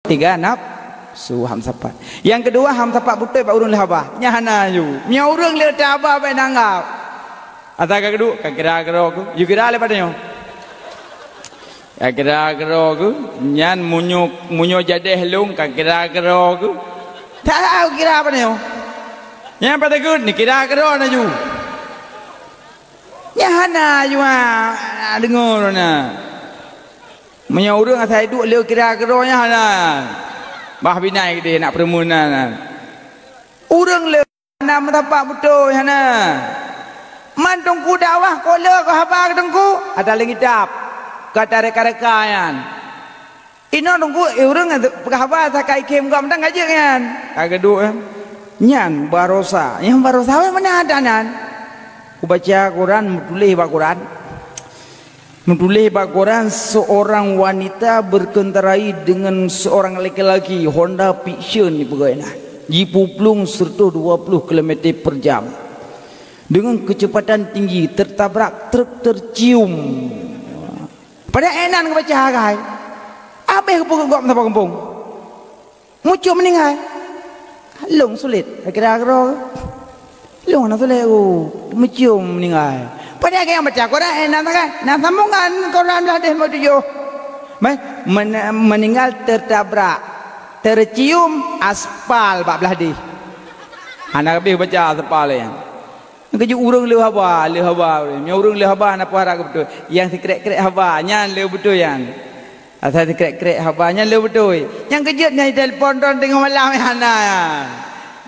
tiga nafsu ham sapat. Yang kedua ham sapat betul pak urang lehaba. Nyahana you. Nya urang le taba pe nanggap. Ataka kedua kira-kira ku. You kira le padanya. Kira-kira ku nyan munyo jadeh lung kira-kira ku. Tak kira apa ni? Nyan pada ku ni kira-kira na you. Nyahana you dengar na. Punya orang asal hidup leu kira-kiranya lah. Bah binai dia nak permunan. Orang leu nak mentapak betul hana. Man tungku dakwah ko leu ko haba tungku ada lagi dap. Kata reka-reka yan. Ino tungku orang haba sakai kem gam tang aja kan. Kedua nyan barosa. Yang barosa mana ada nan? Ku baca Quran, tulis Quran. Menulis Quran seorang wanita berkendarai dengan seorang laki-laki Honda Vision ni pegawai jipuplung serta 20 km per jam dengan kecepatan tinggi tertabrak truk tercium pada enan kebaca hagai apa yang kepukul gua menapa kampung muncul meninggal long sulit kira-kira long nak sulit muncul meninggal. Pada yang baca Quran enak kan? Nak sambungkan Quran dah deh mau tujuh. Meninggal tertabrak, tercium aspal bak belah di. Anak lebih baca aspal yang. Keju urang leu haba. Nya urang leu haba nak puara betul. Yang sekrek-krek haba nya leu betul yang. Asal sekrek-krek haba nya leu betul. Yang kejut nya telefon don tengok malam hana.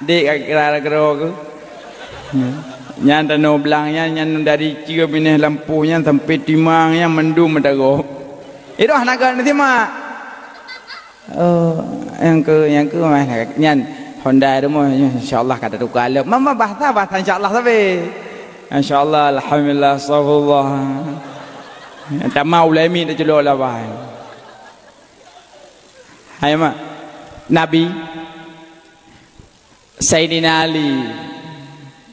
Dik kira-kira ku. Nyan tanah belangnya nyan dari tiga binih lampunya sampai timangnya mendung mendago. Itu naga nanti mak. Yang ke mana nyan Honda itu mah insyaallah kata tukar le. Mama bahasa insyaallah tapi. Insyaallah alhamdulillah sahullah. Tamau ulami dah jelo lah bah. Hai mak. Nabi Sayyidina Ali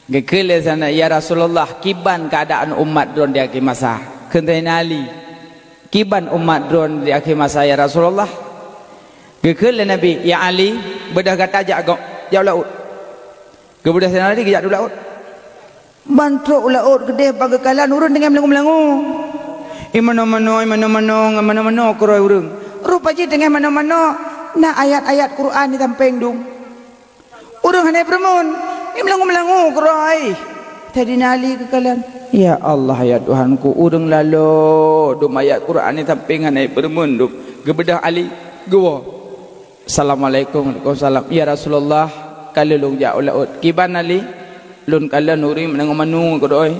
gekele sana ya Rasulullah kiban keadaan umat drone di akhir masa kentena Ali kiban umat drone di akhir masa ya Rasulullah gekele Nabi ya Ali bedah kata jauh laut kemudian sana Ali jauh laut bantruk laut gede bagi kalian urun dengan melangu-melangu imano-mano kuroi urung rupa je dengan mano-mano na ayat-ayat Quran di tampeng dung urung hanya permun melangu-melangu kerai tadi nali ke kalian ya Allah ya Tuhanku urang lalu dum ayat Quran ni tampingan ai bermun dum gebedah Ali gua Assalamualaikum Waalaikumsalam ya Rasulullah kalau long jauh laut kiban Ali lun kalian uri menangu-manu kerai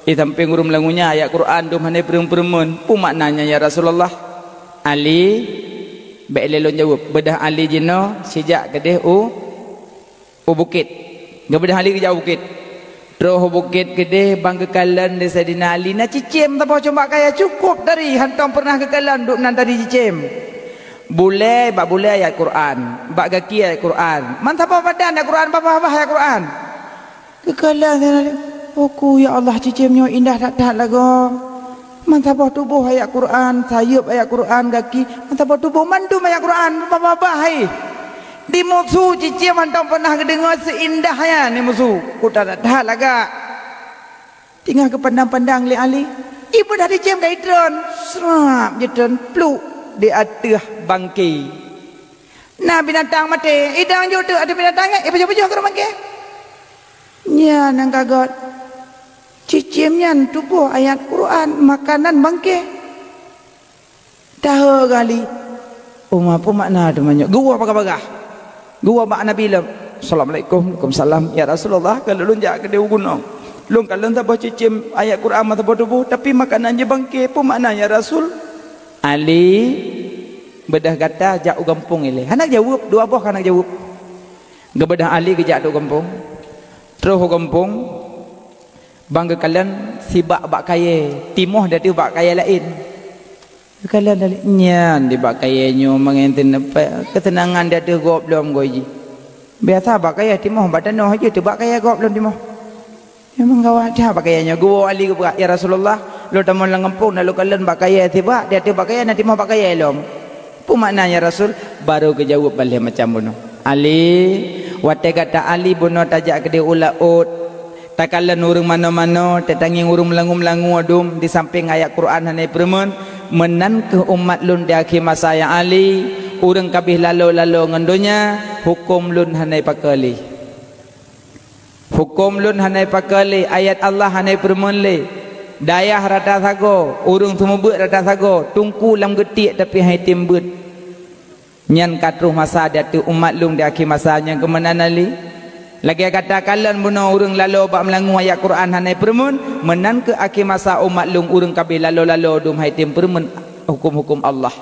tamping urang melangunya ayat Quran dum hane bermun pu maknanya ya Rasulullah Ali baik lelon jawab bedah Ali jino sejak kedeh bukit Gabedah Ali ke jauh bukit. Terus bukit gede bang kekalan de Sayyidina Ali na cicim tak coba kaya cukup dari hantam pernah kekalan duk nan tadi cicim. Boleh ayat Quran, bak gaki ayat Quran. Mantap apa badan ayat Quran, apa ayat Quran. Kekalan Sayyidina Ali. Aku ya Allah cicimnya indah tak lagu. Mantap tubuh ayat Quran, sayup ayat Quran gaki. Mantap tubuh mandum ayat Quran, apa hai. Di musuh cici mantap pernah dengar seindahnya ni musuh ku tak dah laga tinggal ke pandang-pandang li Ali ibu dah dicem dari drone serap je drone pluk di atas bangkai nah binatang mati idang je ada binatang pejah-pejah ke bangkai nya nang kagot cicimnya tubuh ayat Quran makanan bangkai dah kali apa makna ada banyak gua apa-apa gua mak Nabi lam Assalamualaikum Waalaikumsalam ya Rasulullah kalau lunjak ke dia gunung lung kalau tak baca cicim ayat Quran mata tubuh tapi makanannya bangke apa makna ya Rasul Ali bedah kata jauh kampung ini anak jawab dua boh anak jawab gebedah Ali ke jauh kampung terus kampung bangga kalian sibak bak kaya timoh dari bak kaya lain kalian dari nyan di bakayanya mengentin apa ketenangan dia tu gop belum goji biasa bakaya timoh badan noh aja tu bakaya gop belum timoh memang gawat dah bakayanya gua Ali ya Rasulullah lo tamun lang kampung lalu kalian bakaya tiba dia tu bakaya nanti mau bakaya belum apa maknanya Rasul baru ke jawab balik macam bunuh Ali wate kata Ali bunuh tajak ke dia ulaut takalan urung mana-mana tetanging urung melangu-melangu adum di samping ayat Quran hanai permen menan ke umat lun di akhir masa yang Ali urung kabih lalu-lalu ngendonya hukum lun hanai pakali hukum lun hanai pakali ayat Allah hanai permen le dayah rata sago urung semua buat rata sago tungku lam getik tapi hai timbut nyan katruh masa datu umat lung di akhir masanya kemenan Ali lagi kata kalian bunuh urung lalu bak melangu ayat Quran hanai permun menan ke akhir masa umat lung urung kabih lalu-lalu dum hai tim permun hukum-hukum Allah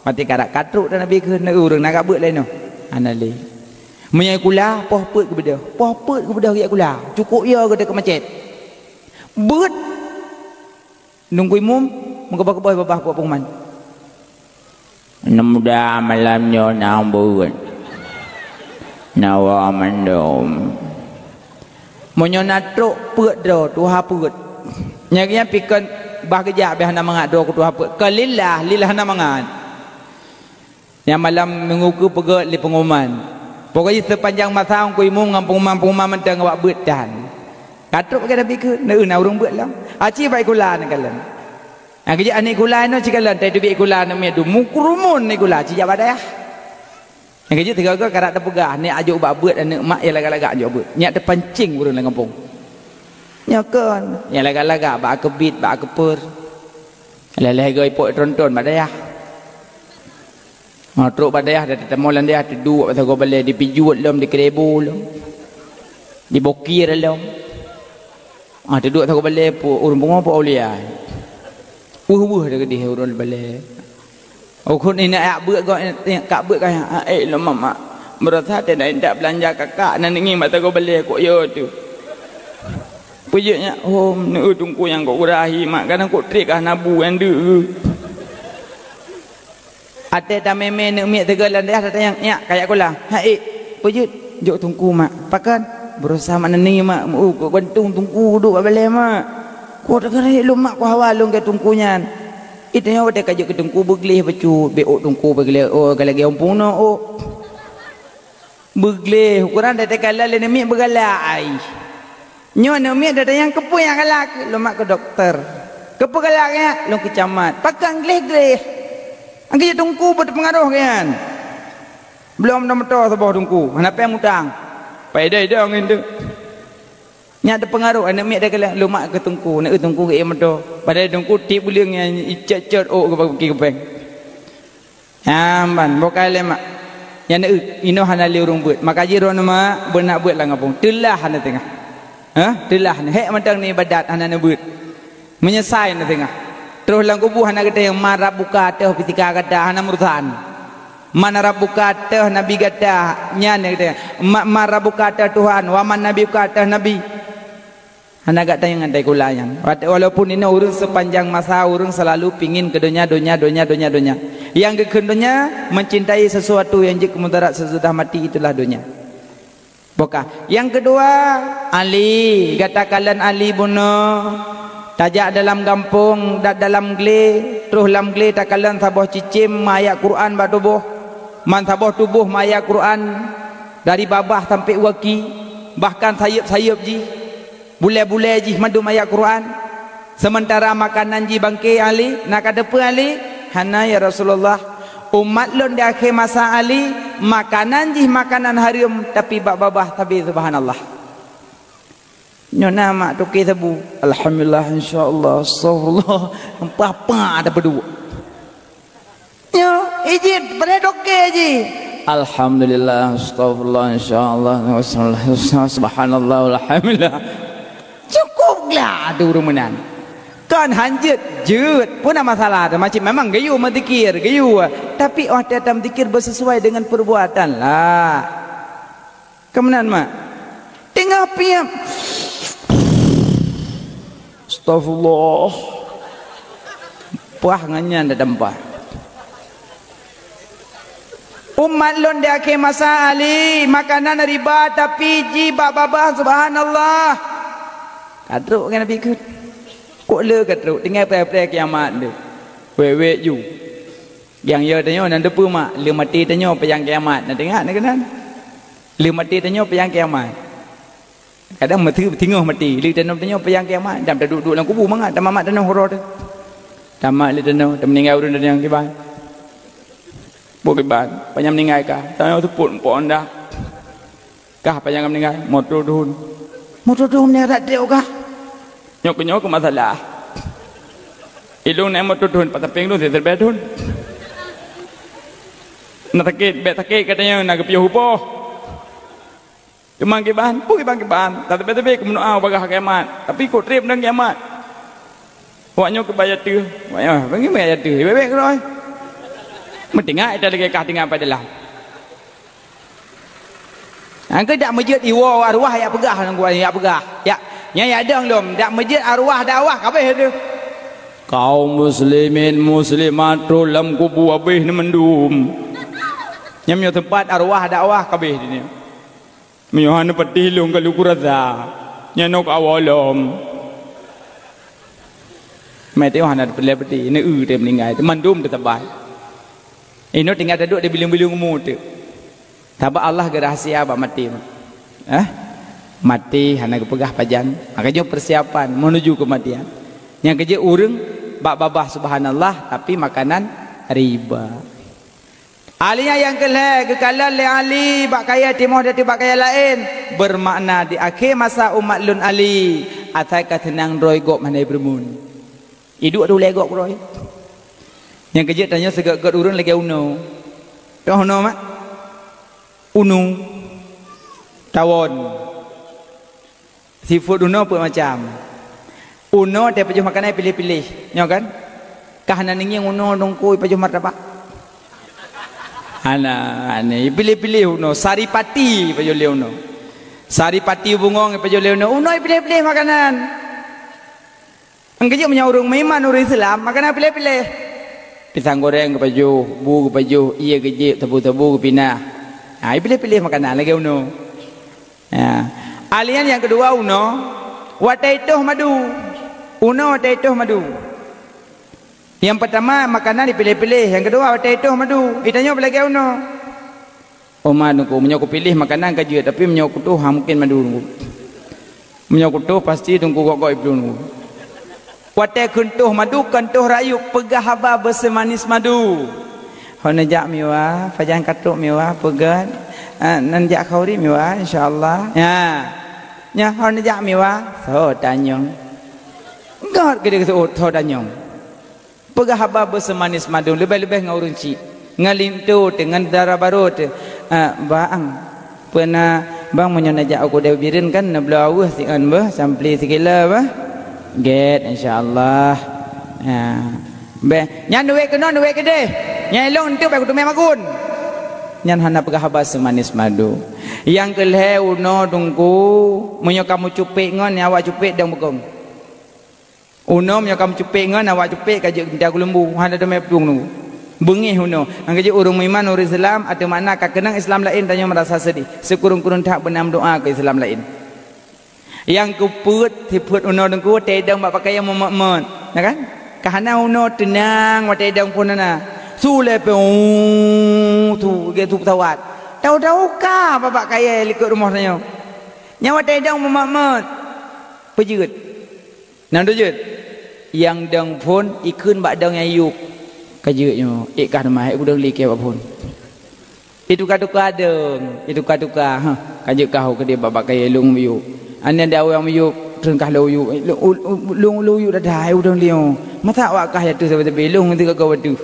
mati karak katruk dan Nabi ke urung nak buat lain no anali menyai kula poh put ke beda ayat kula cukup ya ke dekat masjid but nunggu imum mengkebah-kebah babah buat pengumuman mudah malamnya nak buat nawa mandom monyo natruk put do tuha put nyagnya pikon bah kejak behana mangat do ku tuha put kalillah lillah na mangat yang malam menguku pegot li pengumuman pokoknya sepanjang masa ku imum ngam pengumuman mentang awak beut dan katruk ke Nabi ke na urung beut lam aci baik kula ni kalian kejak ni kula no cikalan tai dubi kula na me du mukrumun ni kula ci jabada ya yang kerja tiga ke karak terpegah ni ajuk bak beut anak mak yang lagak-lagak ajuk beut nyak terpancing urang dalam kampung nyakan yang lagak-lagak bak kebit bak kepur leleh goi pok tonton badayah truk badayah dah temolan dia duduk pasal go balai dipijut lom dikerebu lom dibokir lom duduk pasal go balai urang bunga pok aulia dah kedih urang balai kun ini nak buat kau kak buat kau lama mak merasa tidak hendak belanja kakak nak ingin mata kau beli kau yo tu pujuknya ni tungku yang kau urahi mak kadang kau trik ah nabu yang de ate ta meme nak miak tegalan dia kata yang nyak kayak kau lah pujut jok tungku mak pakan berusaha mana ni mak kau gantung tungku duduk beli mak kau tak kira lu mak kau hawal lu ke tungkunya itu yang ada kajuk ke tungku beglih becu beok tungku beglih galagi ompung no beglih ukuran dah tekala le nemi begalai nyo nemi dah yang kepu yang galak lemak ke dokter kepu galaknya lo ke camat pakang glih angki tungku berpengaruh kan belum dah meto sebab tungku kenapa yang mutang pai dah ngin tu nya ada pengaruh anak mek dah kala lumak ke tungku nak ke tungku ke medo padahal tungku tip buling yang icet-cet ke bagi kepeng amban bokale mak yang nak ino hanali urung buat maka jiro nama benak buat lah ngapung telah hana tengah telah hek matang ni ibadat hana buat menyesai na tengah terus lang kubu hana kata yang marah buka teh ketika kata hana murtan mana rabuka teh nabi kata nyane kata marah buka teh Tuhan waman nabi buka teh nabi anak kata yang andai kulayan walaupun ini urung sepanjang masa urung selalu pingin ke dunia yang ke dunia mencintai sesuatu yang jika mudarat sesudah mati itulah dunia boka yang kedua Ali katakan Ali bunuh tajak dalam kampung dalam gele terus dalam gele takalan saboh cicim ayat Quran batubuh man saboh tubuh ayat Quran dari babah sampai waki bahkan sayup ji bule-bule ji madu ayat Quran sementara makanan ji bangke Ali nak ada apa Ali hana ya Rasulullah umat lon di akhir masa Ali makanan ji makanan harum tapi babah tapi subhanallah nyona mak tuki sabu alhamdulillah insyaallah astagfirullah apa ada berdua nyo ijit pada doke ji alhamdulillah astagfirullah insyaallah subhanallah alhamdulillah cukuplah ada urunan kan hanjut jut pun ada masalah macam memang gayu mendikir gayu tapi waktu dalam dikir bersesuai dengan perbuatan lah kemenan mak tengah piam astagfirullah puah nganyan ada dempah umat lon di akhir masa Ali makanan riba tapi ji babah subhanallah kadruk kan Nabi kut kok le kadruk tinggal pada kiamat tu wewe you Yang ya tanya nan depu mak, lu mati tanya payang kiamat. Nak dengar nak kenal. Lu mati tanya payang kiamat. Kadang mati tengah mati, lu tanya payang kiamat. Dam duduk dalam kubur mangat, dam mamat tanya horor tu. Tamat lu tanya, dah meninggal urang tanya kiban. Bukan payang meninggal kah? Tanya tu pun dah. Kah payang meninggal? Motor dun meninggal tak dek kah? Nyok ke masalah. Ilung naik motor dun, patah peng dun, terbaik dun. Nak takit katanya nak kepiah hupo. Kemang kiban, tak tebe kemenuau bagah kiamat. Tapi kok trip nang kiamat. Waknya ke bayar tu. Waknya bagi bayar tu. Bebek keroi. Mentingak ada lagi kah tinggal pada dalam. Angka dak masjid iwa arwah ya pegah nang gua ya pegah. Ya, nya ada lom dak masjid arwah dakwah kabeh tu. Kaum muslimin muslimat dalam kubur abih ni mendum. Nyamnya tempat arwah dakwah kabeh di ni. Miohan pati long kalau kurasa. Nyanok awalom. Mai tengok hanat pelai peti. Ini dia meninggal. Mandum dia tebai. Ini tinggal duduk di biling-biling umur tu. Tapi Allah ke rahsia abak mati. Mati hana kepegah pajan. Makanya persiapan menuju kematian. Yang kerja urang bak babah subhanallah tapi makanan riba. Alinya yang kekalan le ali bak kaya timah dari bak kaya lain bermakna di akhir masa umat lun ali atai katenang roy gok manai bermun. Hidup tu legok roy. Yang kerja tanya segak-gak urang lagi uno. Dah uno mak? Uno. Tawon. Seafood uno pun macam. Uno dia pejuh makanan pilih-pilih. Nyo kan? Kahanan ini uno nungkui pejuh martabak. Ana pilih-pilih uno saripati pejuh le uno. Saripati bungong pejuh le uno. Uno pilih-pilih makanan. Angkanya punya orang memang orang Islam makanan pilih-pilih. Pisang goreng ke pejuh, bu ke pejuh, iya ke tebu-tebu ke pinah. Pilih-pilih makanan lagi uno. Alian yang kedua uno wataitoh madu. Uno wataitoh madu. Yang pertama makanan dipilih-pilih, yang kedua wataitoh madu. Ditanya lagi uno. Omah nunggu menyokok pilih makanan kaji tapi menyokok tu mungkin madu nunggu. Menyokok tu pasti tunggu gok-gok ibnu nunggu. Watai kentuh madu kentuh rayuk pegah haba bersemanis madu. Honajak miwa, fajan katuk miwa pegat. Nanjak khauri miwa insyaallah. Nya honajak miwa so tanyong. God gede so tanyong. Pegah haba bersemanis madu lebih-lebih ngurun ci. Ngalintu dengan darah barut. Bang pernah bang menyonajak aku dah birin kan nabla awah si an bah sampli sikila bah. Get insyaallah. Be nyan duwe kena duwe gede. Nyai long tu baik tu memakun. Nyan hana pegah habas manis madu. Yang kelhe uno tungku menyo kamu cupik ngon awak cupik dang bekong. Uno menyo kamu cupik ngon awak cupik kaje dia lembu hana tu mepung nu. Bengih uno. Ang kaje urung iman urang Islam ada makna ka kenang Islam lain tanya merasa sedih. Sekurung-kurung tak benam doa ke Islam lain. Yang kuput tiput uno tungku tedang bak pakai yang memakmon. Ya kan? Kahana uno tenang wa tedang pun na. Sule pe tu ge tu tawat. Tahu-tahu ka bapak kaya likut rumah tanya. Nyawa tedang memakmon. Pejut. Nang dujut. Yang dang pun ikun bak dang ayuk. Kajutnya ikah mah udang like pun. Itu katuka deng, itu katuka. Kajut kau ke dia bapak kaya lung biu. Anda dah orang biu terengkah lu yu dah dah udang liu. Mata awak kah ya tu sebab belung nanti kau tu.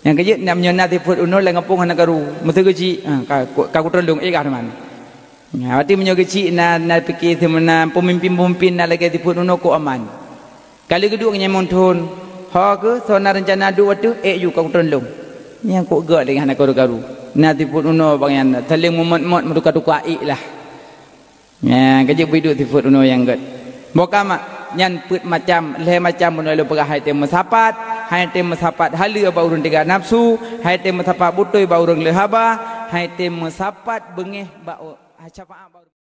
Yang kajut nak menyonat tiput uno le ngapung anak karu. Mesti kecil, kau terlung ikah teman. Hati menyo kecil na fikir semana pemimpin-pemimpin nak lagi tiput uno ko aman. Kali kedua nyamon thon. Ha ke sona rencana dua tu yu kau terlung. Yang kau gak dengan anak karu-karu. Na tiput uno bang yang teling momot-mot meduka-duka lah. Ya, kerja hidup tiput uno yang gad. Boka mak nyan put macam leh macam uno lu pegah hai tem mesapat, hai tem mesapat halia ba urang tiga nafsu, hai tem mesapat butoi ba urang lehaba, hai tem mesapat bengeh ba capaah